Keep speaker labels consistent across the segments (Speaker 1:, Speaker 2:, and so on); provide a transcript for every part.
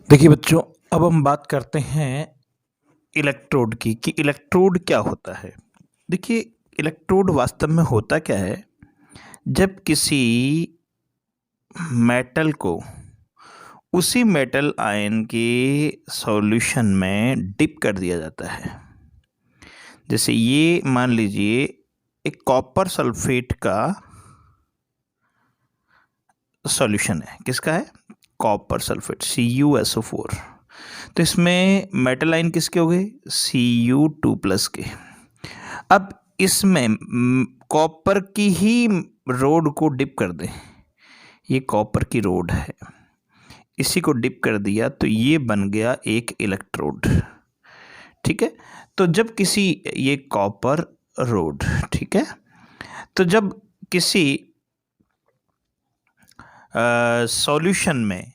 Speaker 1: देखिए बच्चों, अब हम बात करते हैं इलेक्ट्रोड की कि इलेक्ट्रोड क्या होता है। देखिए, इलेक्ट्रोड वास्तव में होता क्या है। जब किसी मेटल को उसी मेटल आयन के सॉल्यूशन में डिप कर दिया जाता है। जैसे ये मान लीजिए एक कॉपर सल्फेट का सॉल्यूशन है। किसका है? Copper sulphate CuSO4। तो इसमें मेटल आयन किसके हो गए? Cu2+ के। अब इसमें कॉपर की ही रोड को डिप कर दें। ये कॉपर की रोड है, इसी को डिप कर दिया तो ये बन गया एक इलेक्ट्रोड। ठीक है। तो जब किसी ये कॉपर रोड, ठीक है, तो जब किसी सॉल्यूशन में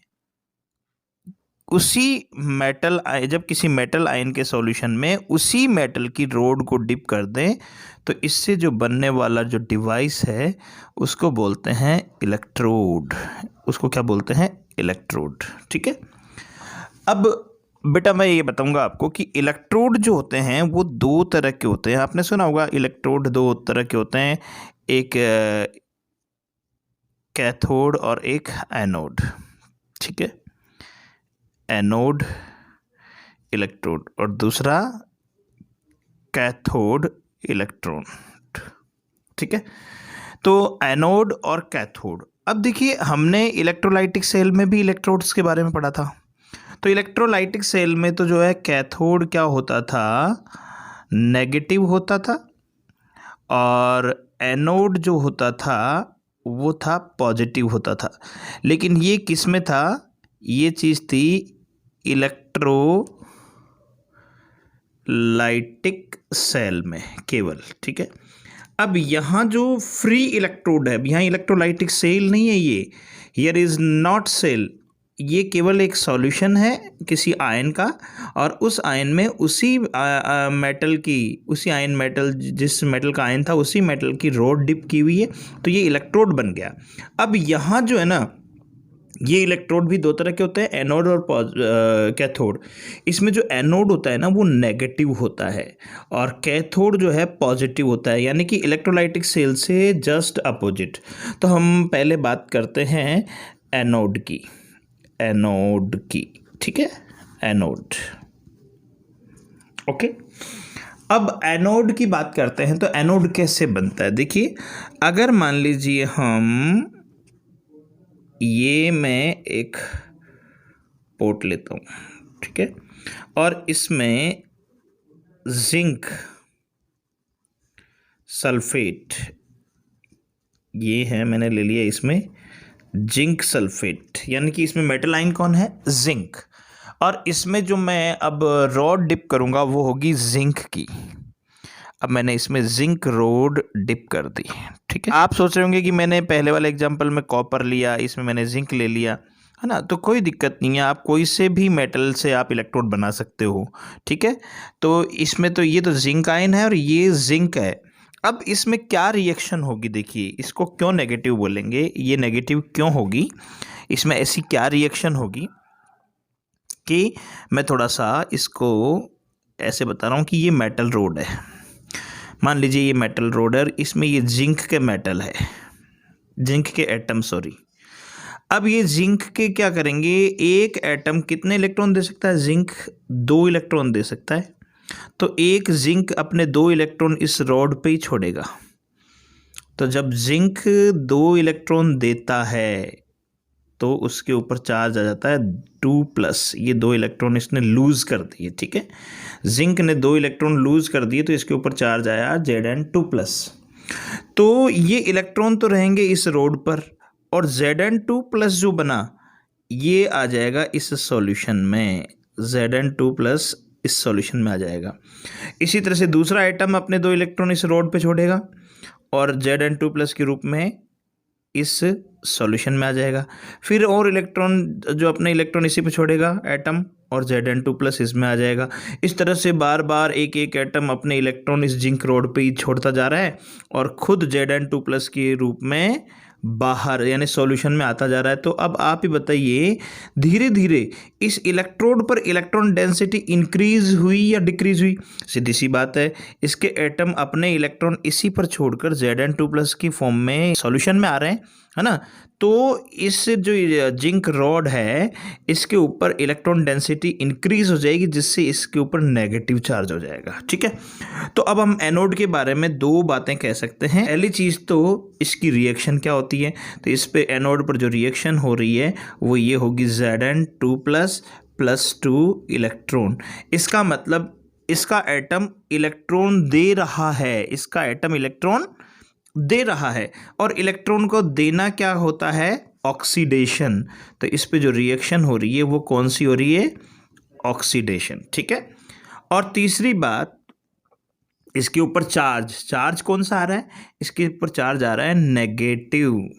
Speaker 1: उसी मेटल जब किसी मेटल आयन के सॉल्यूशन में उसी मेटल की रोड को डिप कर दें तो इससे जो बनने वाला जो डिवाइस है उसको बोलते हैं इलेक्ट्रोड। उसको क्या बोलते हैं? इलेक्ट्रोड। ठीक है। अब बेटा मैं ये बताऊंगा आपको कि इलेक्ट्रोड जो होते हैं वो दो तरह के होते हैं। आपने सुना होगा इलेक्ट्रोड दो तरह के होते हैं, एक कैथोड और एक एनोड। ठीक है। एनोड इलेक्ट्रोड और दूसरा कैथोड इलेक्ट्रॉन। ठीक है। तो एनोड और कैथोड। अब देखिए, हमने इलेक्ट्रोलाइटिक सेल में भी इलेक्ट्रोड्स के बारे में पढ़ा था। तो इलेक्ट्रोलाइटिक सेल में तो जो है कैथोड क्या होता था? नेगेटिव होता था, और एनोड जो होता था वो था पॉजिटिव होता था। लेकिन ये किस में था? ये चीज़ थी इलेक्ट्रोलाइटिक सेल में केवल। ठीक है। अब यहाँ जो फ्री इलेक्ट्रोड है, यहाँ इलेक्ट्रोलाइटिक सेल नहीं है, ये हियर इज नॉट सेल। ये केवल एक सॉल्यूशन है किसी आयन का, और उस आयन में उसी मेटल की, उसी आयन मेटल, जिस मेटल का आयन था उसी मेटल की रोड डिप की हुई है, तो ये इलेक्ट्रोड बन गया। अब यहाँ जो है ना, ये इलेक्ट्रोड भी दो तरह के होते हैं, एनोड और कैथोड। इसमें जो एनोड होता है ना वो नेगेटिव होता है, और कैथोड जो है पॉजिटिव होता है, यानी कि इलेक्ट्रोलाइटिक सेल से जस्ट अपोजिट। तो हम पहले बात करते हैं एनोड की। एनोड की, ठीक है, एनोड। ओके। अब एनोड की बात करते हैं तो एनोड कैसे बनता है। देखिए, अगर मान लीजिए हम ये मैं एक पोर्ट लेता हूँ, ठीक है, और इसमें जिंक सल्फेट ये है, मैंने ले लिया इसमें जिंक सल्फेट, यानी कि इसमें मेटल आयन कौन है? जिंक। और इसमें जो मैं अब रॉड डिप करूँगा वो होगी जिंक की। अब मैंने इसमें जिंक रोड डिप कर दी। ठीक है। आप सोच रहे होंगे कि मैंने पहले वाले एग्जांपल में कॉपर लिया, इसमें मैंने जिंक ले लिया, है ना। तो कोई दिक्कत नहीं है, आप कोई से भी मेटल से आप इलेक्ट्रोड बना सकते हो। ठीक है। तो इसमें तो ये तो जिंक आयन है और ये जिंक है। अब इसमें क्या रिएक्शन होगी? देखिए, इसको क्यों नेगेटिव बोलेंगे, ये नेगेटिव क्यों होगी, इसमें ऐसी क्या रिएक्शन होगी कि मैं थोड़ा सा इसको ऐसे बता रहा हूँ कि ये मेटल रोड है। मान लीजिए ये मेटल रोड है, इसमें ये जिंक के मेटल है, जिंक के एटम, सॉरी। अब ये जिंक के क्या करेंगे? एक एटम कितने इलेक्ट्रॉन दे सकता है? जिंक 2 इलेक्ट्रॉन दे सकता है। तो एक जिंक अपने 2 इलेक्ट्रॉन इस रॉड पे ही छोड़ेगा। तो जब जिंक 2 इलेक्ट्रॉन देता है तो उसके ऊपर चार्ज आ जाता है 2+। ये 2 इलेक्ट्रॉन इसने लूज कर दिए। ठीक है। जिंक ने 2 इलेक्ट्रॉन लूज कर दिए तो इसके ऊपर चार्ज आया Zn2+। तो ये इलेक्ट्रॉन तो रहेंगे इस रोड पर, और Zn2+ जो बना ये आ जाएगा इस सॉल्यूशन में। Zn2+ इस सॉल्यूशन में आ जाएगा। इसी तरह से दूसरा एटम अपने 2 इलेक्ट्रॉन इस रोड पे छोड़ेगा और Zn2+ के रूप में इस सॉल्यूशन में आ जाएगा। फिर और इलेक्ट्रॉन जो अपने इलेक्ट्रॉन इसी पे छोड़ेगा एटम, और Zn2+ इसमें आ जाएगा। इस तरह से बार बार एक एक एटम अपने इलेक्ट्रॉन इस जिंक रोड पे ही छोड़ता जा रहा है और खुद Zn2+ के रूप में बाहर यानी सॉल्यूशन में आता जा रहा है। तो अब आप ही बताइए, धीरे धीरे इस इलेक्ट्रोड पर इलेक्ट्रॉन डेंसिटी इंक्रीज हुई या डिक्रीज हुई? सीधी सी बात है, इसके एटम अपने इलेक्ट्रॉन इसी पर छोड़कर Zn2+ की फॉर्म में सॉल्यूशन में आ रहे हैं, है ना। तो इस जो जिंक रॉड है, इसके ऊपर इलेक्ट्रॉन डेंसिटी इंक्रीज हो जाएगी, जिससे इसके ऊपर नेगेटिव चार्ज हो जाएगा। ठीक है, तो अब हम एनोड के बारे में दो बातें कह सकते हैं। पहली चीज़ तो इसकी रिएक्शन क्या होती है, तो इस पे एनोड पर जो रिएक्शन हो रही है वो ये होगी Zn2+ + 2 इलेक्ट्रॉन। इसका मतलब इसका एटम इलेक्ट्रॉन दे रहा है, इसका एटम इलेक्ट्रॉन दे रहा है, और इलेक्ट्रॉन को देना क्या होता है? ऑक्सीडेशन। तो इस पे जो रिएक्शन हो रही है वो कौन सी हो रही है? ऑक्सीडेशन। ठीक है, और तीसरी बात, इसके ऊपर चार्ज कौन सा आ रहा है? इसके ऊपर चार्ज आ रहा है नेगेटिव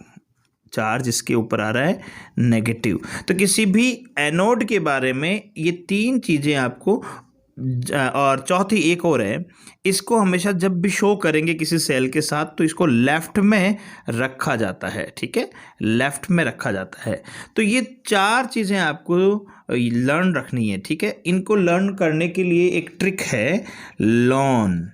Speaker 1: चार्ज, इसके ऊपर आ रहा है नेगेटिव। तो किसी भी एनोड के बारे में ये तीन चीज़ें आपको और चौथी एक और है, इसको हमेशा जब भी शो करेंगे किसी सेल के साथ तो इसको लेफ्ट में रखा जाता है। ठीक है, लेफ्ट में रखा जाता है। तो ये चार चीज़ें आपको लर्न रखनी है। ठीक है, इनको लर्न करने के लिए एक ट्रिक है, लॉन,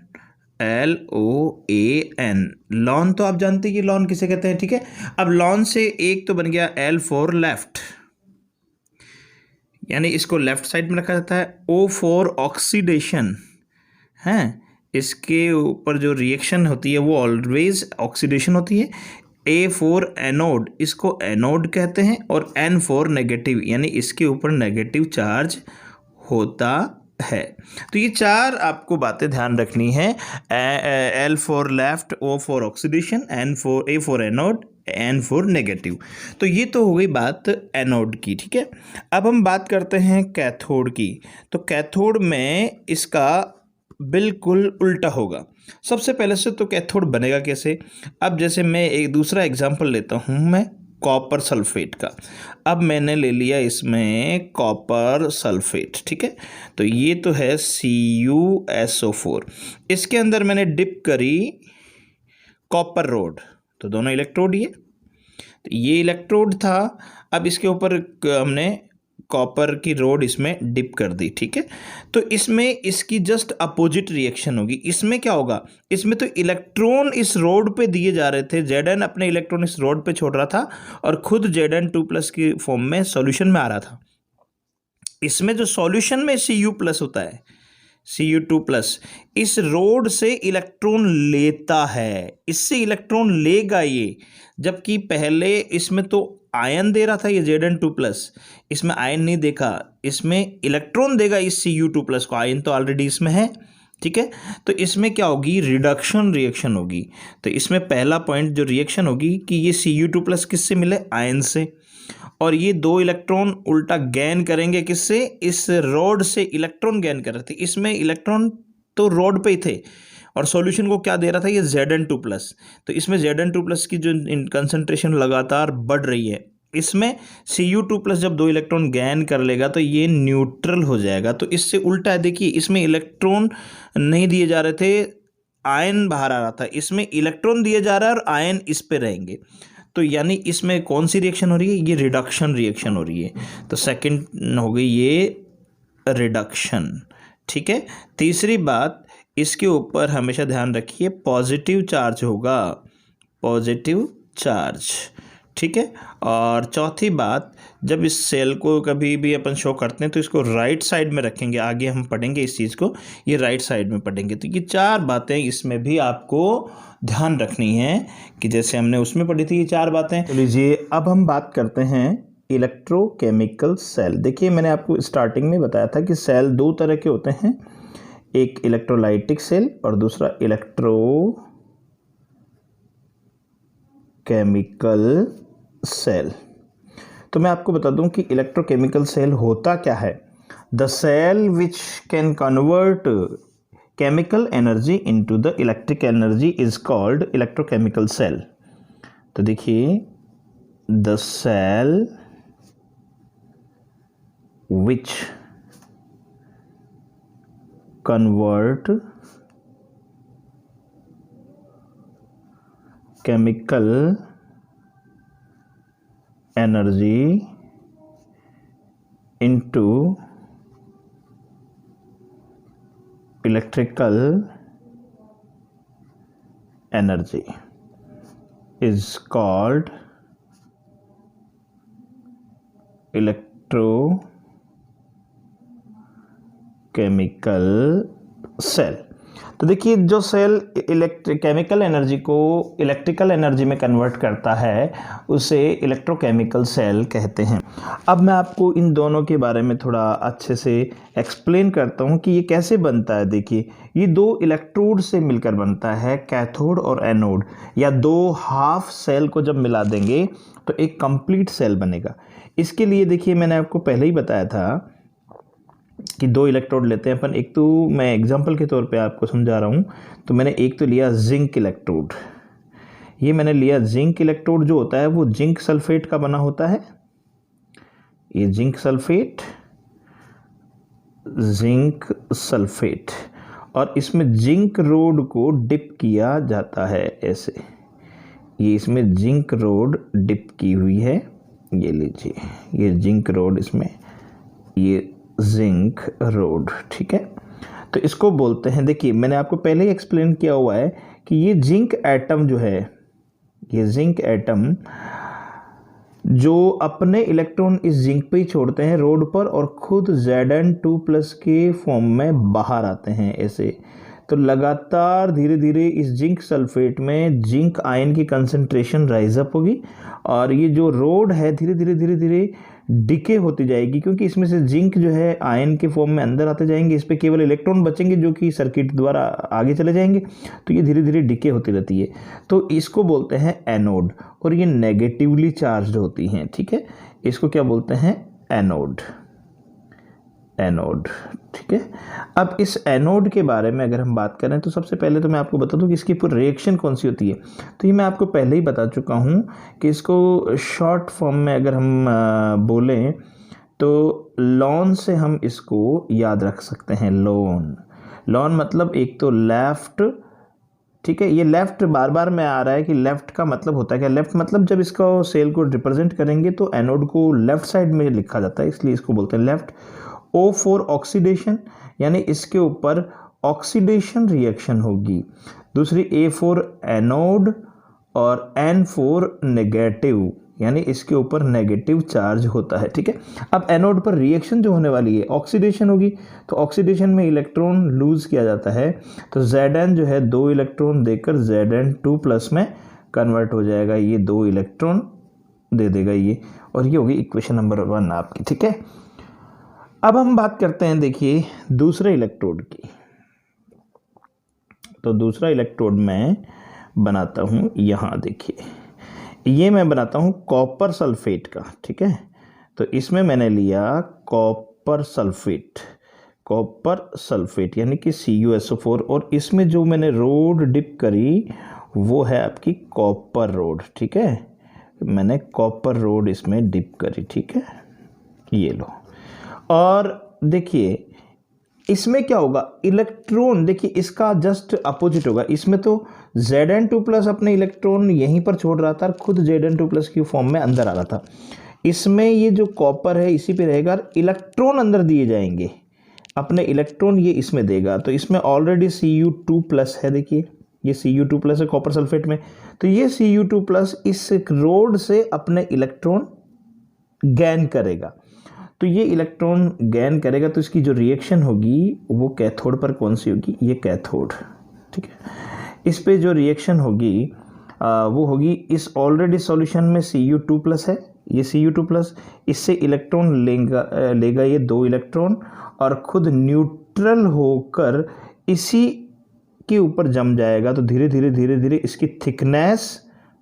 Speaker 1: LOAN। लॉन तो आप जानते हैं कि लॉन किसे कहते हैं। ठीक है, अब लॉन से एक तो बन गया L फॉर लेफ्ट, यानी इसको लेफ्ट साइड में रखा जाता है। O फॉर ऑक्सीडेशन है, इसके ऊपर जो रिएक्शन होती है वो ऑलवेज ऑक्सीडेशन होती है। A फॉर एनोड, इसको एनोड कहते हैं। और N फॉर नेगेटिव, यानी इसके ऊपर नेगेटिव चार्ज होता है। तो ये चार आपको बातें ध्यान रखनी है। L for left, O for oxidation, A for anode, N for negative. तो ये तो हो गई बात एनोड की। ठीक है, अब हम बात करते हैं कैथोड की। तो कैथोड में इसका बिल्कुल उल्टा होगा। सबसे पहले से तो कैथोड बनेगा कैसे? अब जैसे मैं एक दूसरा एग्जांपल लेता हूँ, मैं कॉपर सल्फेट का। अब मैंने ले लिया इसमें कॉपर सल्फेट। ठीक है, तो ये तो है CuSO4, इसके अंदर मैंने डिप करी कॉपर रोड, तो दोनों इलेक्ट्रोड ये इलेक्ट्रोड था। अब इसके ऊपर हमने कॉपर की रोड इसमें डिप कर दी। ठीक है, तो इसमें इसकी जस्ट अपोजिट रिएक्शन होगी। इसमें क्या होगा? इसमें तो इलेक्ट्रॉन इस रोड पे दिए जा रहे थे, Zn अपने इलेक्ट्रॉन इस रोड पे छोड़ रहा था और खुद Zn2+ की फॉर्म में सॉल्यूशन में आ रहा था। इसमें जो सॉल्यूशन में Cu+ होता है, Cu2+, इस रोड से इलेक्ट्रॉन लेता है, इससे इलेक्ट्रॉन लेगा ये। जबकि पहले इसमें तो आयन दे रहा था ये Zn2+, इसमें आयन नहीं देखा, इसमें इलेक्ट्रॉन देगा इस Cu2+ को, आयन तो ऑलरेडी इसमें है। ठीक है, तो इसमें क्या होगी? रिडक्शन रिएक्शन होगी। तो इसमें पहला पॉइंट जो रिएक्शन होगी कि ये Cu2+ किससे मिले? आयन से, और ये दो इलेक्ट्रॉन उल्टा गेन करेंगे किससे? इस रोड से इलेक्ट्रॉन गेन कर रहे थे। इसमें इलेक्ट्रॉन तो रोड पे ही थे और सॉल्यूशन को क्या दे रहा था? ये Zn2+। तो इसमें Zn2+ की जो कंसंट्रेशन लगातार बढ़ रही है, इसमें Cu2+ जब दो इलेक्ट्रॉन गेन कर लेगा तो ये न्यूट्रल हो जाएगा। तो इससे उल्टा है, देखिए इसमें इलेक्ट्रॉन नहीं दिए जा रहे थे, आयन बाहर आ रहा था, इसमें इलेक्ट्रॉन दिए जा रहा है और आयन इस पे रहेंगे। तो यानी इसमें कौन सी रिएक्शन हो रही है? ये रिडक्शन रिएक्शन हो रही है। तो सेकंड हो गई ये रिडक्शन। ठीक है, तीसरी बात, इसके ऊपर हमेशा ध्यान रखिए पॉजिटिव चार्ज होगा, पॉजिटिव चार्ज। ठीक है, और चौथी बात, जब इस सेल को कभी भी अपन शो करते हैं तो इसको राइट साइड में रखेंगे, आगे हम पढ़ेंगे इस चीज़ को, ये राइट साइड में पढ़ेंगे। तो ये चार बातें इसमें भी आपको ध्यान रखनी है कि जैसे हमने उसमें पढ़ी थी ये चार बातें। तो लीजिए अब हम बात करते हैं इलेक्ट्रोकेमिकल सेल। देखिए मैंने आपको स्टार्टिंग में बताया था कि सेल दो तरह के होते हैं, एक इलेक्ट्रोलाइटिक सेल और दूसरा इलेक्ट्रोकेमिकल सेल। तो मैं आपको बता दूं कि इलेक्ट्रोकेमिकल सेल होता क्या है। The cell which can convert chemical energy into the electric energy is called electrochemical cell. तो देखिए, the cell which convert chemical energy into electrical energy is called electrochemical cell. तो देखिए जो सेल केमिकल एनर्जी को electrical energy में convert करता है उसे इलेक्ट्रोकेमिकल सेल कहते हैं। अब मैं आपको इन दोनों के बारे में थोड़ा अच्छे से एक्सप्लेन करता हूँ कि ये कैसे बनता है। देखिए ये दो इलेक्ट्रोड से मिलकर बनता है, कैथोड और एनोड, या दो हाफ सेल को जब मिला देंगे तो एक कंप्लीट सेल बनेगा। इसके लिए देखिए मैंने आपको पहले ही बताया था कि दो इलेक्ट्रोड लेते हैं अपन। एक तो मैं एग्जांपल के तौर पे आपको समझा रहा हूँ, तो मैंने एक तो लिया जिंक इलेक्ट्रोड। ये मैंने लिया जिंक इलेक्ट्रोड, जो होता है वो जिंक सल्फेट का बना होता है। ये जिंक सल्फेट, और इसमें जिंक रोड को डिप किया जाता है ऐसे। ये इसमें जिंक रोड डिप की हुई है, ये लीजिए, ये जिंक रोड, इसमें ये जिंक रोड, ठीक है। तो इसको बोलते हैं, देखिए मैंने आपको पहले ही एक्सप्लेन किया हुआ है कि ये जिंक एटम जो है, ये जिंक एटम जो अपने इलेक्ट्रॉन इस जिंक पे ही छोड़ते हैं रोड पर, और खुद Zn2+ के फॉर्म में बाहर आते हैं ऐसे। तो लगातार धीरे धीरे इस जिंक सल्फेट में जिंक आयन की कंसंट्रेशन राइज अप होगी, और ये जो रोड है धीरे धीरे डिके होती जाएगी, क्योंकि इसमें से जिंक जो है आयन के फॉर्म में अंदर आते जाएंगे। इस पे केवल इलेक्ट्रॉन बचेंगे जो कि सर्किट द्वारा आगे चले जाएंगे, तो ये धीरे धीरे डिके होती रहती है। तो इसको बोलते हैं एनोड, और ये नेगेटिवली चार्ज होती हैं, ठीक है। इसको क्या बोलते हैं? एनोड, ठीक है। अब इस एनोड के बारे में अगर हम बात करें तो सबसे पहले तो मैं आपको बता दूं कि इसकी पूरी रिएक्शन कौन सी होती है। तो ये मैं आपको पहले ही बता चुका हूं कि इसको शॉर्ट फॉर्म में अगर हम बोलें तो लॉन से हम इसको याद रख सकते हैं। लॉन मतलब एक तो लेफ्ट, ठीक है। ये लेफ्ट बार बार में आ रहा है कि लेफ्ट का मतलब होता है क्या? लेफ्ट मतलब जब इसको सेल को रिप्रेजेंट करेंगे तो एनोड को लेफ्ट साइड में लिखा जाता है, इसलिए इसको बोलते हैं लेफ्ट। O फॉर ऑक्सीडेशन, यानी इसके ऊपर ऑक्सीडेशन रिएक्शन होगी। दूसरी A फॉर एनोड, और N फॉर नेगेटिव, यानी इसके ऊपर नेगेटिव चार्ज होता है, ठीक है। अब एनोड पर रिएक्शन जो होने वाली है ऑक्सीडेशन होगी, तो ऑक्सीडेशन में इलेक्ट्रॉन लूज किया जाता है, तो Zn जो है 2 इलेक्ट्रॉन देकर Zn2+ में कन्वर्ट हो जाएगा। ये 2 इलेक्ट्रॉन दे देगा ये, और ये होगी इक्वेशन नंबर 1 आपकी, ठीक है। अब हम बात करते हैं देखिए दूसरे इलेक्ट्रोड की। तो दूसरा इलेक्ट्रोड मैं बनाता हूं, यहाँ देखिए, ये मैं बनाता हूं कॉपर सल्फेट का, ठीक है। तो इसमें मैंने लिया कॉपर सल्फेट यानी कि CuSO4, और इसमें जो मैंने रोड डिप करी वो है आपकी कॉपर रोड, ठीक है। मैंने कॉपर रोड इसमें डिप करी, ठीक है, ये लो। और देखिए इसमें क्या होगा, इलेक्ट्रॉन देखिए इसका जस्ट अपोजिट होगा। इसमें तो Zn2+ अपने इलेक्ट्रॉन यहीं पर छोड़ रहा था, खुद Zn2+ की फॉर्म में अंदर आ रहा था। इसमें ये जो कॉपर है इसी पे रहेगा, इलेक्ट्रॉन अंदर दिए जाएंगे, अपने इलेक्ट्रॉन ये इसमें देगा। तो इसमें ऑलरेडी Cu2+ है, देखिए ये Cu2+ है कॉपर सल्फेट में, तो ये Cu2+ इस रोड से अपने इलेक्ट्रॉन गेन करेगा। तो ये इलेक्ट्रॉन गेन करेगा, तो इसकी जो रिएक्शन होगी वो कैथोड पर कौन सी होगी? ये कैथोड, ठीक है। इस पे जो रिएक्शन होगी वो होगी, इस ऑलरेडी सॉल्यूशन में Cu2+ है, ये Cu2+, इससे इलेक्ट्रॉन लेगा ये 2 इलेक्ट्रॉन, और खुद न्यूट्रल होकर इसी के ऊपर जम जाएगा। तो धीरे धीरे इसकी थिकनेस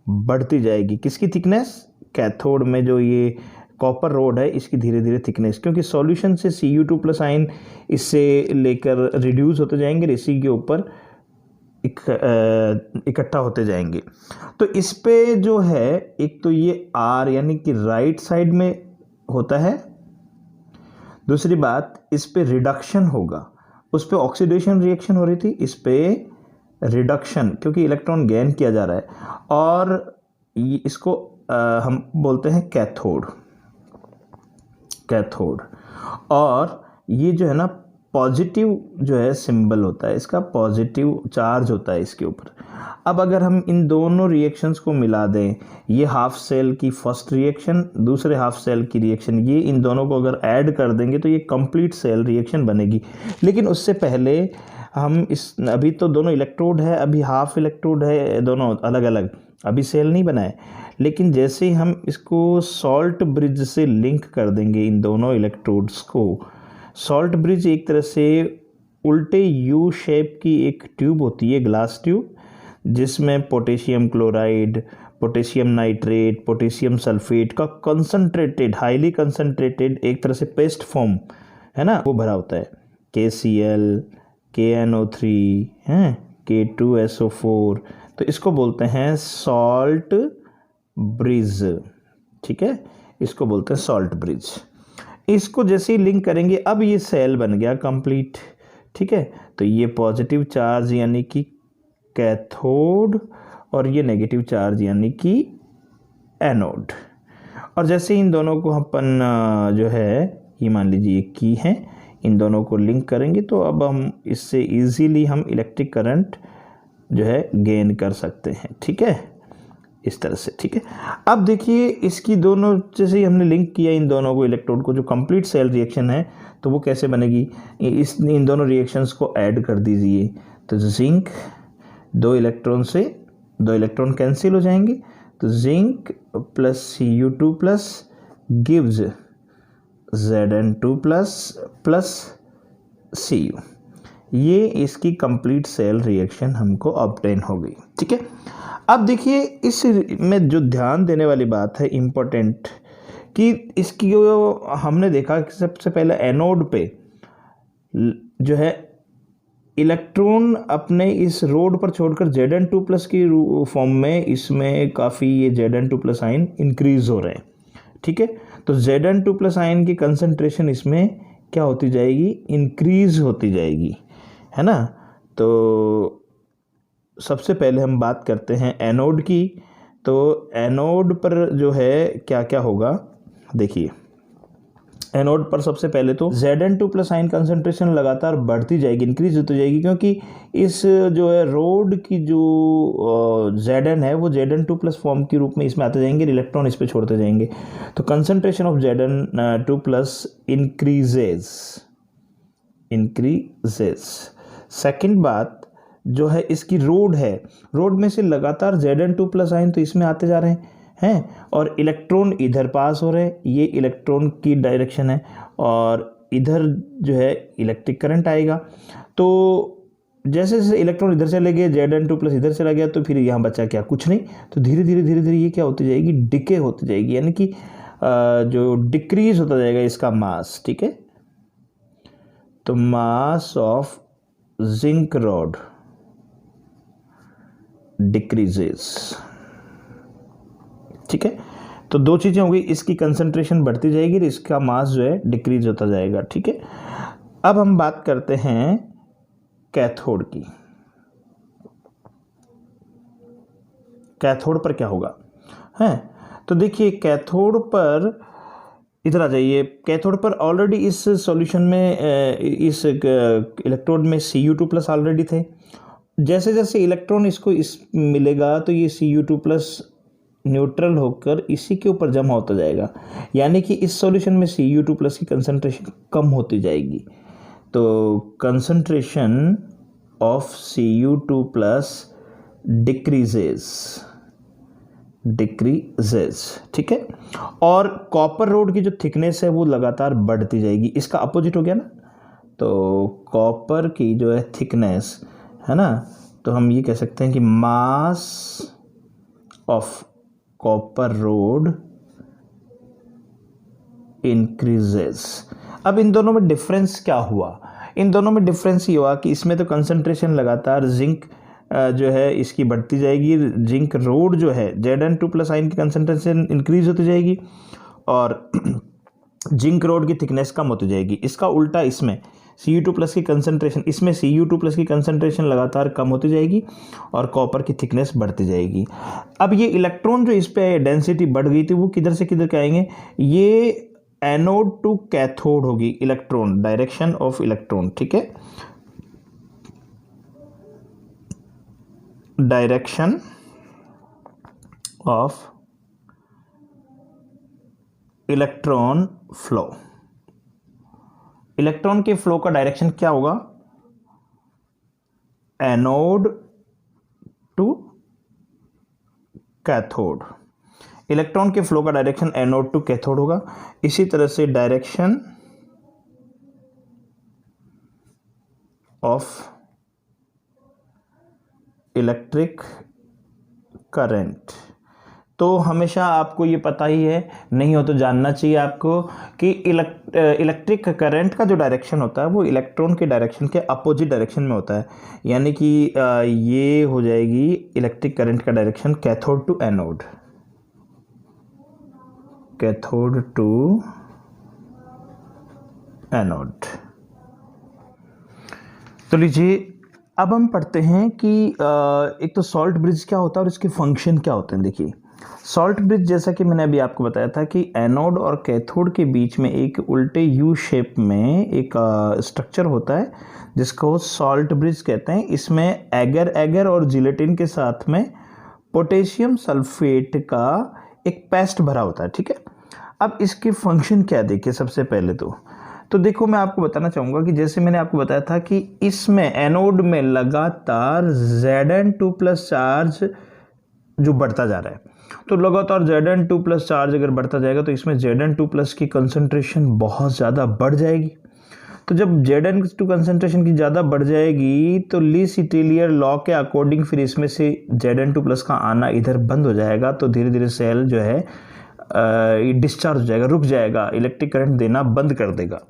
Speaker 1: बढ़ती जाएगी। किसकी थिकनेस? कैथोड में जो ये कॉपर रोड है इसकी धीरे धीरे थिकनेस, क्योंकि सॉल्यूशन से Cu2+ आयन इससे लेकर रिड्यूस होते जाएंगे, इसी के ऊपर इकट्ठा होते जाएंगे। तो इस पे जो है एक तो ये R यानी कि राइट साइड में होता है, दूसरी बात इस पे रिडक्शन होगा, उस पे ऑक्सीडेशन रिएक्शन हो रही थी, इस पे रिडक्शन, क्योंकि इलेक्ट्रॉन गेन किया जा रहा है। और इसको हम बोलते हैं कैथोड। कैथोड और ये जो है ना पॉजिटिव जो है सिंबल होता है इसका, पॉजिटिव चार्ज होता है इसके ऊपर। अब अगर हम इन दोनों रिएक्शंस को मिला दें, ये हाफ सेल की फर्स्ट रिएक्शन, दूसरे हाफ सेल की रिएक्शन, ये इन दोनों को अगर ऐड कर देंगे तो ये कंप्लीट सेल रिएक्शन बनेगी। लेकिन उससे पहले हम अभी तो दोनों इलेक्ट्रोड है, अभी हाफ इलेक्ट्रोड है, दोनों अलग अलग, अभी सेल नहीं बनाए। लेकिन जैसे ही हम इसको सॉल्ट ब्रिज से लिंक कर देंगे इन दोनों इलेक्ट्रोड्स को, सॉल्ट ब्रिज एक तरह से उल्टे यू शेप की एक ट्यूब होती है, ग्लास ट्यूब, जिसमें potassium chloride, potassium nitrate, potassium sulphate का कंसंट्रेटेड, हाईली कंसंट्रेटेड एक तरह से पेस्ट फॉर्म है ना, वो भरा होता है। KCl, KNO3 हैं, K2SO4, तो इसको बोलते हैं सॉल्ट ब्रिज। ठीक है, इसको बोलते हैं सॉल्ट ब्रिज। इसको जैसे ही लिंक करेंगे, अब ये सेल बन गया कंप्लीट। ठीक है, तो ये पॉजिटिव चार्ज यानी कि कैथोड और ये नेगेटिव चार्ज यानी कि एनोड। और जैसे इन दोनों को अपन जो है ये मान लीजिए की है, इन दोनों को लिंक करेंगे तो अब हम इससे इजीली हम इलेक्ट्रिक करंट जो है गेन कर सकते हैं। ठीक है, इस तरह से। ठीक है, अब देखिए इसकी दोनों जैसे ही हमने लिंक किया इन दोनों को, इलेक्ट्रोड को, जो कंप्लीट सेल रिएक्शन है तो वो कैसे बनेगी, इन दोनों रिएक्शंस को ऐड कर दीजिए। तो जिंक, दो इलेक्ट्रॉन कैंसिल हो जाएंगे, तो zinc plus Cu2 plus gives Zn2 plus Cu। ये इसकी कंप्लीट सेल रिएक्शन हमको ऑब्टेन हो गई। ठीक है, अब देखिए इस में जो ध्यान देने वाली बात है इम्पोर्टेंट, कि इसकी जो हमने देखा कि सबसे पहले एनोड पे जो है इलेक्ट्रॉन अपने इस रोड पर छोड़कर Zn2 प्लस की फॉर्म में, इसमें काफ़ी ये Zn2 प्लस आयन इंक्रीज हो रहे हैं। ठीक है, तो Zn2 प्लस आयन की कंसंट्रेशन इसमें क्या होती जाएगी, इंक्रीज होती जाएगी, है ना। तो सबसे पहले हम बात करते हैं एनोड की। तो एनोड पर जो है क्या क्या होगा, देखिए एनोड पर सबसे पहले तो Zn2 प्लस आयन कंसंट्रेशन लगातार बढ़ती जाएगी, इंक्रीज होती जाएगी, क्योंकि इस जो है रोड की जो Zn है वो Zn2 प्लस फॉर्म के रूप में इसमें आते जाएंगे, इलेक्ट्रॉन इस पे छोड़ते जाएंगे, तो concentration of Zn2 plus increases. Second बात जो है इसकी रोड है, रोड में से लगातार Zn2 प्लस आयन तो इसमें आते जा रहे हैं और इलेक्ट्रॉन इधर पास हो रहे हैं, ये इलेक्ट्रॉन की डायरेक्शन है, और इधर जो है इलेक्ट्रिक करंट आएगा। तो जैसे जैसे इलेक्ट्रॉन इधर चले गए, Zn2 प्लस इधर चला गया, तो फिर यहाँ बचा क्या, कुछ नहीं। तो धीरे धीरे ये क्या होती जाएगी, डिके होती जाएगी, यानी कि जो डिक्रीज होता जाएगा इसका मास। ठीक है, तो mass of zinc rod decreases. ठीक है, तो दो चीजें हो गई, इसकी कंसंट्रेशन बढ़ती जाएगी, इसका मास जो है डिक्रीज होता जाएगा। ठीक है, अब हम बात करते हैं कैथोड की। कैथोड पर क्या होगा है, तो देखिए कैथोड पर इधर आ जाइए। कैथोड पर ऑलरेडी इस सॉल्यूशन में इस इलेक्ट्रोड में Cu2 प्लस ऑलरेडी थे। जैसे जैसे इलेक्ट्रॉन इसको मिलेगा तो ये Cu2 प्लस न्यूट्रल होकर इसी के ऊपर जमा होता जाएगा, यानी कि इस सॉल्यूशन में Cu2 प्लस की कंसंट्रेशन कम होती जाएगी। तो concentration of Cu2 plus decreases. ठीक है, और कॉपर रोड की जो थिकनेस है वो लगातार बढ़ती जाएगी, इसका अपोजिट हो गया ना। तो कॉपर की जो है थिकनेस है ना, तो हम ये कह सकते हैं कि mass of copper road increases. अब इन दोनों में डिफरेंस क्या हुआ, इन दोनों में डिफरेंस ये हुआ कि इसमें तो कंसंट्रेशन लगातार जिंक जो है इसकी बढ़ती जाएगी, जिंक रोड जो है Zn2 प्लस आयन की कंसंट्रेशन इंक्रीज होती जाएगी और जिंक रोड की थिकनेस कम होती जाएगी। इसका उल्टा इसमें Cu2+ की कंसंट्रेशन, इसमें Cu2+ की कंसंट्रेशन लगातार कम होती जाएगी और कॉपर की थिकनेस बढ़ती जाएगी। अब ये इलेक्ट्रॉन जो इस पे डेंसिटी बढ़ गई थी वो किधर से किधर के आएंगे, ये एनोड टू कैथोड होगी इलेक्ट्रॉन, डायरेक्शन ऑफ इलेक्ट्रॉन, ठीक है, direction of electron flow. Electron के फ्लो का डायरेक्शन क्या होगा, एनोड टू कैथोड। इलेक्ट्रॉन के फ्लो का डायरेक्शन एनोड टू कैथोड होगा। इसी तरह से डायरेक्शन ऑफ इलेक्ट्रिक करंट, तो हमेशा आपको ये पता ही है, नहीं हो तो जानना चाहिए आपको कि इलेक्ट्रिक करंट का जो डायरेक्शन होता है वो इलेक्ट्रॉन के डायरेक्शन के अपोजिट डायरेक्शन में होता है। यानी कि ये हो जाएगी इलेक्ट्रिक करंट का direction cathode to anode, cathode to anode. तो लीजिए अब हम पढ़ते हैं कि एक तो सॉल्ट ब्रिज क्या होता है और इसके फंक्शन क्या होते हैं। देखिए सॉल्ट ब्रिज, जैसा कि मैंने अभी आपको बताया था कि एनोड और कैथोड के बीच में एक उल्टे यू शेप में एक स्ट्रक्चर होता है जिसको सॉल्ट ब्रिज कहते हैं। इसमें एगर एगर और जिलेटिन के साथ में पोटेशियम सल्फेट का एक पेस्ट भरा होता है, ठीक है। अब इसके फंक्शन क्या देखिए, सबसे पहले तो देखो मैं आपको बताना चाहूँगा कि जैसे मैंने आपको बताया था कि इसमें एनोड में लगातार Zn2+ चार्ज जो बढ़ता जा रहा है, तो लगातार Zn2+ चार्ज अगर बढ़ता जाएगा तो इसमें Zn2+ की कंसंट्रेशन बहुत ज़्यादा बढ़ जाएगी। तो जब Zn2 कंसंट्रेशन की ज़्यादा बढ़ जाएगी तो ली सिटेलियर लॉ के अकॉर्डिंग फिर इसमें से Zn2+ का आना इधर बंद हो जाएगा। तो धीरे धीरे सेल जो है डिस्चार्ज हो जाएगा, रुक जाएगा, इलेक्ट्रिक करंट देना बंद कर देगा।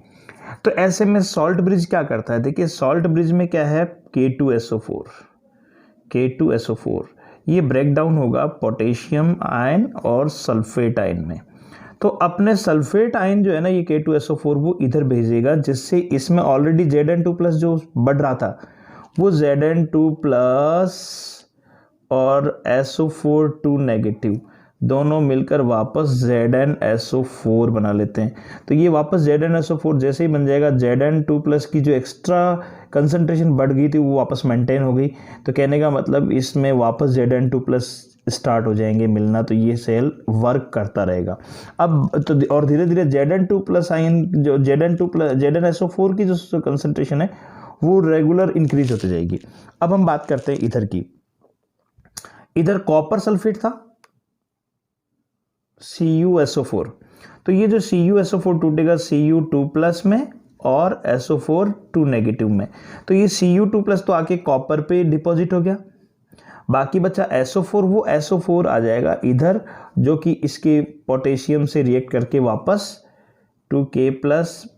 Speaker 1: तो ऐसे में सॉल्ट ब्रिज क्या करता है, देखिए सॉल्ट ब्रिज में क्या है, K2SO4 ये ब्रेक डाउन होगा पोटेशियम आयन और सल्फेट आयन में। तो अपने सल्फेट आयन जो है ना, ये K2SO4 वो इधर भेजेगा, जिससे इसमें ऑलरेडी Zn2+ जो बढ़ रहा था वो Zn2+ और SO4 नेगेटिव दोनों मिलकर वापस ZnSO4 बना लेते हैं। तो ये वापस ZnSO4 जैसे ही बन जाएगा, Zn2+ की जो एक्स्ट्रा कंसंट्रेशन बढ़ गई थी वो वापस मेंटेन हो गई। तो कहने का मतलब इसमें वापस Zn2+ स्टार्ट हो जाएंगे मिलना, तो ये सेल वर्क करता रहेगा। अब तो और धीरे धीरे Zn2+ आयन जो ZnSO4 की जो कंसंट्रेशन है वो रेगुलर इंक्रीज होती जाएगी। अब हम बात करते हैं इधर की, इधर कॉपर सल्फेट था CuSO4, तो ये जो CuSO4 टूटेगा Cu2+ में और SO4 नेगेटिव में। तो ये Cu2+ तो आके कॉपर पे डिपॉजिट हो गया, बाकी बचा SO4, वो SO4 आ जाएगा इधर, जो कि इसके पोटेशियम से रिएक्ट करके वापस 2K+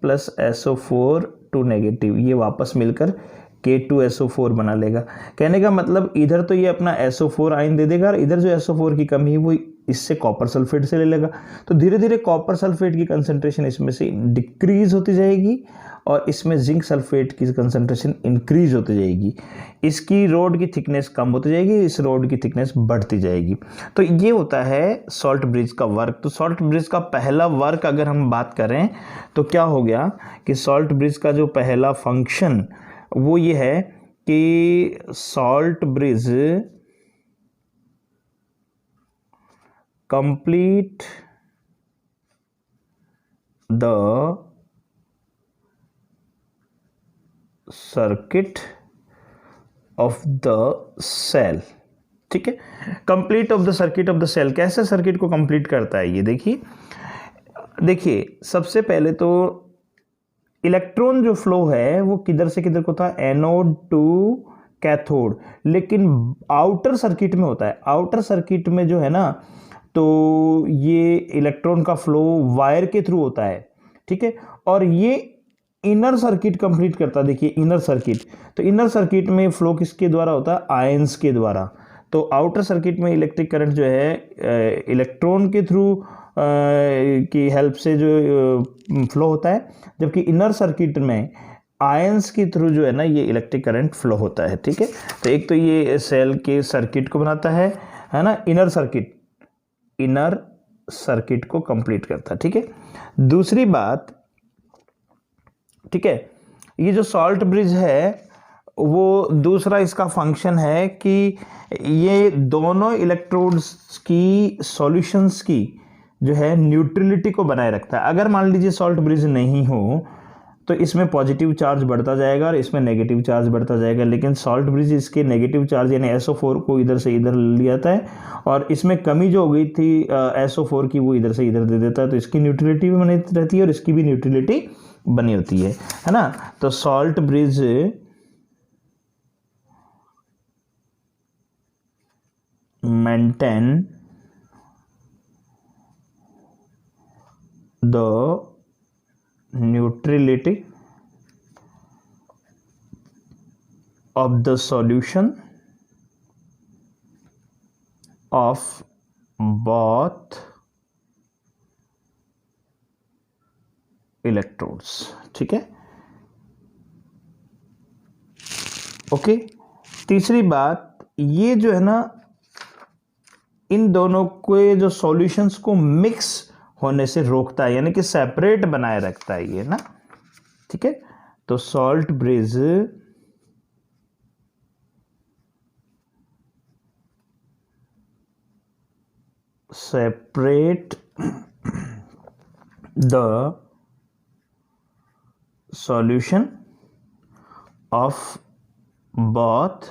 Speaker 1: प्लस SO4 नेगेटिव ये वापस मिलकर K2SO4 बना लेगा। कहने का मतलब इधर तो ये अपना SO4 आयन दे देगा और इधर जो SO4 की कमी है वो इससे कॉपर सल्फेट से ले लेगा। तो धीरे धीरे कॉपर सल्फेट की कंसंट्रेशन इसमें से डिक्रीज होती जाएगी और इसमें जिंक सल्फेट की कंसंट्रेशन इंक्रीज होती जाएगी। इसकी रोड की थिकनेस कम होती जाएगी, इस रोड की थिकनेस बढ़ती जाएगी। तो ये होता है सॉल्ट ब्रिज का वर्क। तो सॉल्ट ब्रिज का पहला वर्क अगर हम बात करें तो क्या हो गया कि सॉल्ट ब्रिज का जो पहला फंक्शन वो ये है कि salt bridge complete the circuit of the cell, ठीक है। Complete of the circuit of the cell, कैसे सर्किट को कंप्लीट करता है ये देखिए सबसे पहले तो इलेक्ट्रॉन जो फ्लो है वो किधर से किधर को था, एनोड टू कैथोड, लेकिन आउटर सर्किट में होता है। आउटर सर्किट में जो है ना, तो ये इलेक्ट्रॉन का फ्लो वायर के थ्रू होता है, ठीक है। और ये इनर सर्किट कंप्लीट करता है। देखिए इनर सर्किट, तो इनर सर्किट में फ्लो किसके द्वारा होता है, आयंस के द्वारा। तो आउटर सर्किट में इलेक्ट्रिक करंट जो है इलेक्ट्रॉन के थ्रू की हेल्प से जो फ्लो होता है, जबकि इनर सर्किट में आयंस के थ्रू जो है ना ये इलेक्ट्रिक करंट फ्लो होता है, ठीक है। तो एक तो ये सेल के सर्किट को बनाता है ना, इनर सर्किट को कंप्लीट करता है, ठीक है। दूसरी बात, ठीक है, ये जो सॉल्ट ब्रिज है वो दूसरा इसका फंक्शन है कि ये दोनों इलेक्ट्रोड्स की सॉल्यूशंस की जो है न्यूट्रलिटी को बनाए रखता है। अगर मान लीजिए सॉल्ट ब्रिज नहीं हो तो इसमें पॉजिटिव चार्ज बढ़ता जाएगा और इसमें नेगेटिव चार्ज बढ़ता जाएगा, लेकिन सॉल्ट ब्रिज इसके नेगेटिव चार्ज यानी SO4 को इधर से इधर ले जाता है और इसमें कमी जो हो गई थी SO4 की वो इधर से इधर दे देता है, तो इसकी न्यूट्रलिटी भी बनी रहती है और इसकी भी न्यूट्रलिटी बनी होती है ना। तो salt bridge maintain the neutrality of the solution of both electrodes, ठीक है, ओके। तीसरी बात, ये जो है ना इन दोनों के जो सॉल्यूशंस को मिक्स होने से रोकता है, यानी कि सेपरेट बनाए रखता है ये ना, ठीक है। तो salt bridge separate the solution of both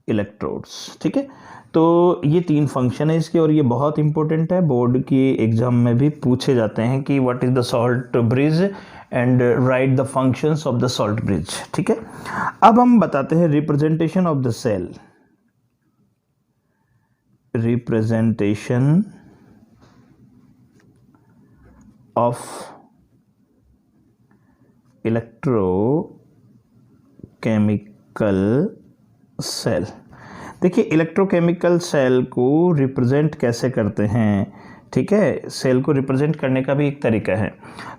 Speaker 1: electrodes, ठीक है। तो ये 3 फंक्शन है इसके और ये बहुत इंपॉर्टेंट है, बोर्ड की एग्जाम में भी पूछे जाते हैं कि what is the salt bridge and write the functions of the salt bridge, ठीक है। अब हम बताते हैं representation of the cell, representation of electrochemical cell. देखिए इलेक्ट्रोकेमिकल सेल को रिप्रेजेंट कैसे करते हैं, ठीक है, सेल को रिप्रेजेंट करने का भी एक तरीका है।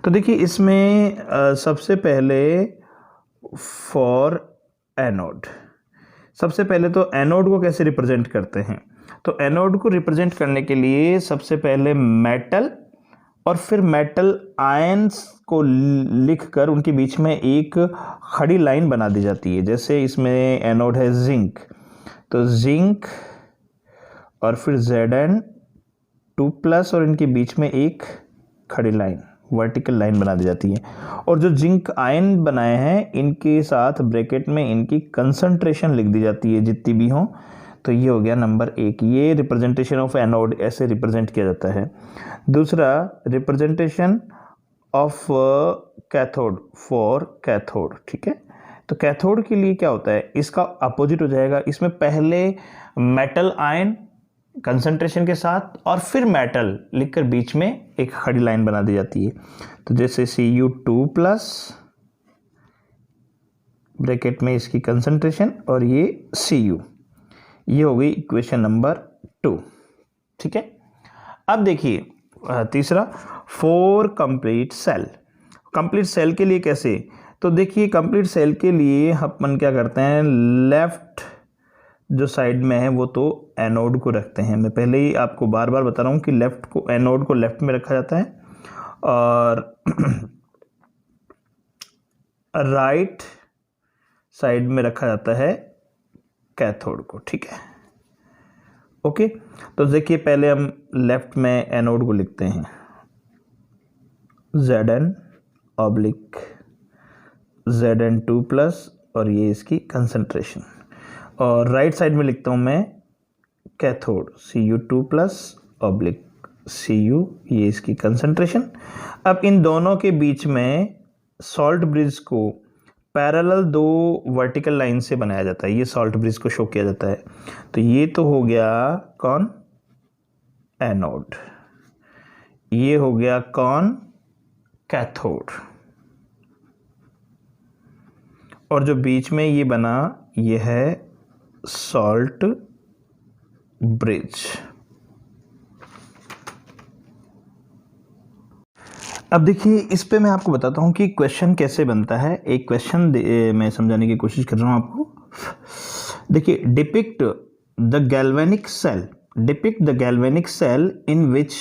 Speaker 1: तो देखिए इसमें सबसे पहले फॉर एनोड, सबसे पहले तो एनोड को कैसे रिप्रेजेंट करते हैं, तो एनोड को रिप्रेजेंट करने के लिए सबसे पहले मेटल और फिर मेटल आयंस को लिखकर उनके बीच में एक खड़ी लाइन बना दी जाती है। जैसे इसमें एनोड है जिंक, तो जिंक और फिर Zn2+ और इनके बीच में एक खड़ी लाइन वर्टिकल लाइन बना दी जाती है। और जो जिंक आयन बनाए हैं इनके साथ ब्रैकेट में इनकी कंसंट्रेशन लिख दी जाती है जितनी भी हो। तो ये हो गया नंबर 1, ये रिप्रेजेंटेशन ऑफ एनोड ऐसे रिप्रेजेंट किया जाता है। दूसरा representation of cathode for cathode, ठीक है। तो कैथोड के लिए क्या होता है, इसका अपोजिट हो जाएगा, इसमें पहले मेटल आयन कंसंट्रेशन के साथ और फिर मेटल लिखकर बीच में एक खड़ी लाइन बना दी जाती है। तो जैसे Cu2+ ब्रैकेट में इसकी कंसंट्रेशन और ये Cu, ये हो गई इक्वेशन नंबर 2, ठीक है। अब देखिए तीसरा for complete cell, complete cell के लिए कैसे, तो देखिए कंप्लीट सेल के लिए अपन क्या करते हैं, लेफ्ट जो साइड में है वो तो एनोड को रखते हैं। मैं पहले ही आपको बार बार बता रहा हूँ कि लेफ्ट को एनोड को लेफ्ट में रखा जाता है और राइट साइड में रखा जाता है कैथोड को, ठीक है, ओके। तो देखिए पहले हम लेफ्ट में एनोड को लिखते हैं Zn/Zn2+ और ये इसकी कंसंट्रेशन, और राइट साइड में लिखता हूँ मैं कैथोड Cu2+/Cu, ये इसकी कंसंट्रेशन। अब इन दोनों के बीच में सॉल्ट ब्रिज को पैरेलल 2 वर्टिकल लाइन से बनाया जाता है, ये सॉल्ट ब्रिज को शो किया जाता है। तो ये तो हो गया कौन, एनोड, ये हो गया कौन, कैथोड, और जो बीच में ये बना ये है सॉल्ट ब्रिज। अब देखिए इस पे मैं आपको बताता हूँ कि क्वेश्चन कैसे बनता है। एक क्वेश्चन मैं समझाने की कोशिश कर रहा हूँ आपको। देखिए, depict the galvanic cell in which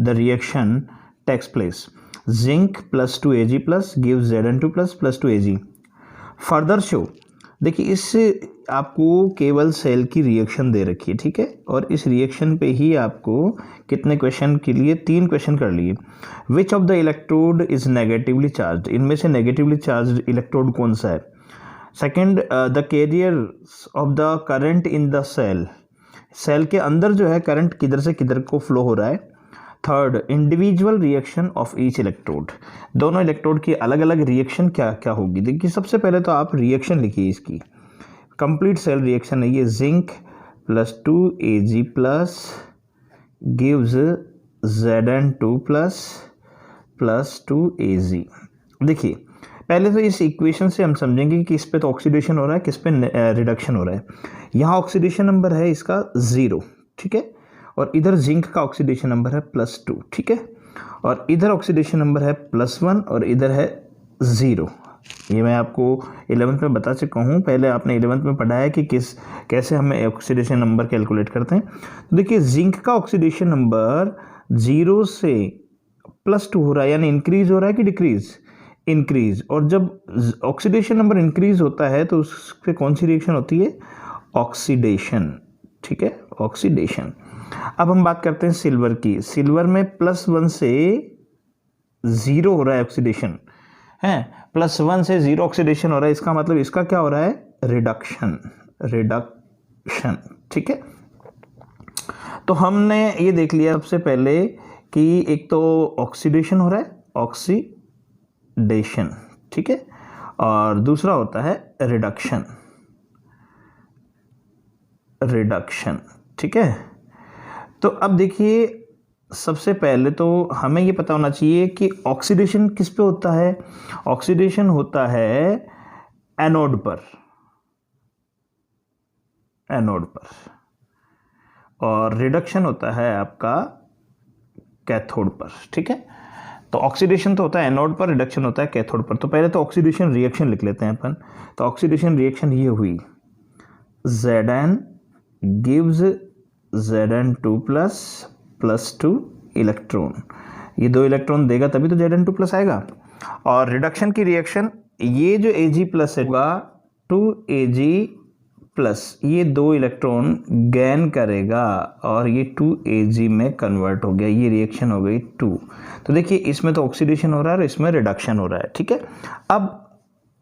Speaker 1: the reaction takes place. Zinc plus 2Ag plus give Zn2 plus 2Ag। Further show. देखिए इस आपको केवल सेल की रिएक्शन दे रखी है, ठीक है, और इस रिएक्शन पे ही आपको कितने क्वेश्चन के लिए 3 क्वेश्चन कर लिए। Which of the electrode is negatively charge, इनमें से नेगेटिवली चार्ज इलेक्ट्रोड कौन सा है। Second, the carrier of the current in the cell, cell के अंदर जो है करंट किधर से किधर को फ्लो हो रहा है। Third, individual reaction of each electrode, दोनों इलेक्ट्रोड की अलग अलग रिएक्शन क्या क्या होगी। देखिए सबसे पहले तो आप रिएक्शन लिखिए, इसकी कंप्लीट सेल रिएक्शन है ये। Zinc plus 2Ag plus gives Zn2 plus 2Ag। देखिए पहले तो इस इक्वेशन से हम समझेंगे कि इस पे तो ऑक्सीडेशन हो रहा है, किस पे रिडक्शन हो रहा है। यहाँ ऑक्सीडेशन नंबर है इसका 0, ठीक है, और इधर जिंक का ऑक्सीडेशन नंबर है +2, ठीक है, और इधर ऑक्सीडेशन नंबर है +1 और इधर है 0। ये मैं आपको 11th में बता चुका हूँ, पहले आपने 11th में पढ़ा है कि कैसे हमें ऑक्सीडेशन नंबर कैलकुलेट करते हैं। तो देखिए जिंक का ऑक्सीडेशन नंबर 0 से +2 हो रहा है, यानी इंक्रीज हो रहा है कि डिक्रीज, इंक्रीज। और जब ऑक्सीडेशन नंबर इंक्रीज होता है तो उस पर कौन सी रिएक्शन होती है, ऑक्सीडेशन, ठीक है, ऑक्सीडेशन। अब हम बात करते हैं सिल्वर की। सिल्वर में +1 से 0 हो रहा है ऑक्सीडेशन, है +1 से 0 ऑक्सीडेशन हो रहा है, इसका मतलब इसका क्या हो रहा है, रिडक्शन, रिडक्शन, ठीक है। तो हमने ये देख लिया सबसे पहले कि एक तो ऑक्सीडेशन हो रहा है, ऑक्सीडेशन, ठीक है, और दूसरा होता है रिडक्शन, रिडक्शन, ठीक है। तो अब देखिए सबसे पहले तो हमें ये पता होना चाहिए कि ऑक्सीडेशन किस पे होता है। ऑक्सीडेशन होता है एनोड पर, एनोड पर, और रिडक्शन होता है आपका कैथोड पर, ठीक है। तो ऑक्सीडेशन तो होता है एनोड पर, रिडक्शन होता है कैथोड पर। तो पहले तो ऑक्सीडेशन रिएक्शन लिख लेते हैं अपन। तो ऑक्सीडेशन रिएक्शन ये हुई, Zn gives Zn2 plus 2 electron, ये 2 इलेक्ट्रॉन देगा तभी तो Zn2 प्लस आएगा। और रिडक्शन की रिएक्शन, ये जो Ag प्लस होगा 2Ag प्लस, ये 2 इलेक्ट्रॉन गेन करेगा और ये 2Ag में कन्वर्ट हो गया, ये रिएक्शन हो गई 2। तो देखिए इसमें तो ऑक्सीडेशन हो रहा है और इसमें रिडक्शन हो रहा है, ठीक है। अब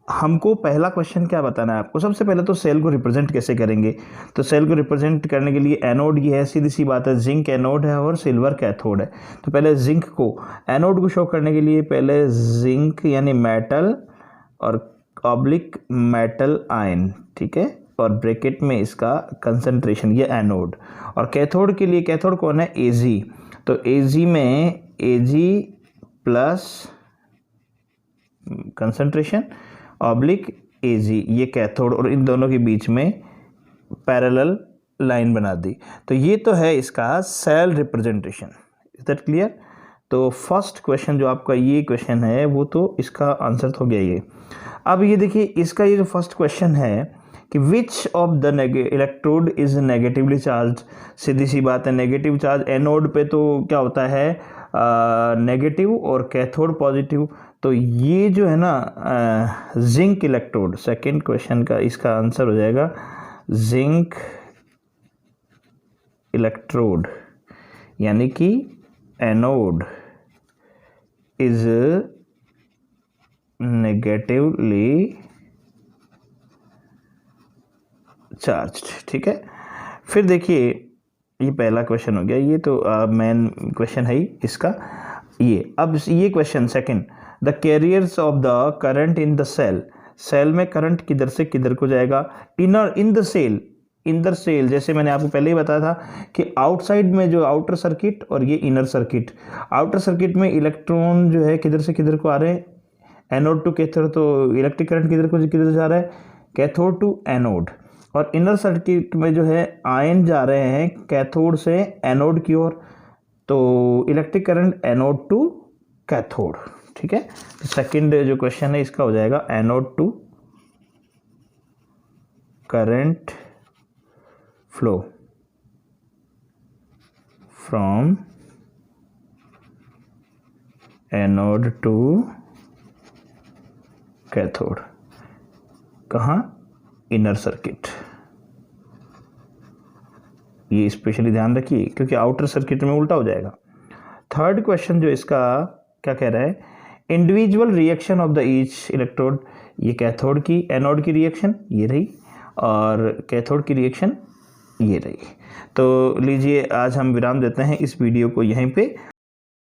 Speaker 1: हमको पहला क्वेश्चन क्या बताना है आपको, सबसे पहले तो सेल को रिप्रेजेंट कैसे करेंगे। तो सेल को रिप्रेजेंट करने के लिए एनोड ये है, सीधी सी बात है, जिंक एनोड है और सिल्वर कैथोड है। तो पहले जिंक को, एनोड को शो करने के लिए पहले जिंक यानी मेटल और ऑब्लिक मेटल आयन, ठीक है, और ब्रैकेट में इसका कंसंट्रेशन, ये एनोड। और कैथोड के लिए, कैथोड कौन है, Ag। तो Ag में Ag plus concentration oblique Ag, ये कैथोड, और इन दोनों के बीच में पैरेलल लाइन बना दी। तो ये तो है इसका cell representation. Is that clear. तो फर्स्ट क्वेश्चन जो आपका ये क्वेश्चन है वो तो इसका आंसर हो गया ये। अब ये देखिए इसका ये जो फर्स्ट क्वेश्चन है कि which of the electrode is negatively charge. सीधी सी बात है, नेगेटिव चार्ज एनोड पे तो क्या होता है, नेगेटिव, और कैथोड पॉजिटिव। तो ये जो है ना जिंक इलेक्ट्रोड, सेकंड क्वेश्चन का इसका आंसर हो जाएगा जिंक इलेक्ट्रोड, यानी कि एनोड इज नेगेटिवली चार्ज्ड, ठीक है। फिर देखिए ये पहला क्वेश्चन हो गया, ये तो मेन क्वेश्चन है ही इसका ये। अब ये question second, the carriers of the current in the cell, cell में करंट किधर से किधर को जाएगा, inner in the cell, in the cell, जैसे मैंने आपको पहले ही बताया था कि आउटसाइड में जो आउटर सर्किट और ये इनर सर्किट। आउटर सर्किट में इलेक्ट्रॉन जो है किधर से किधर को आ रहे हैं, एनोड टू कैथोड, तो इलेक्ट्रिक करंट किधर को किधर जा रहा है, कैथोड टू एनोड। और इनर सर्किट में जो है आयन जा रहे हैं कैथोड से एनोड की ओर, तो electric current anode to cathode. ठीक है, सेकंड जो क्वेश्चन है इसका हो जाएगा anode to current flow from anode to cathode, कहाँ, इनर सर्किट। ये स्पेशली ध्यान रखिए क्योंकि आउटर सर्किट में उल्टा हो जाएगा। थर्ड क्वेश्चन जो इसका क्या कह रहा है, individual reaction of the each electrode, ये कैथोड की एनोड की रिएक्शन ये रही और कैथोड की रिएक्शन ये रही। तो लीजिए आज हम विराम देते हैं इस वीडियो को यहीं पे।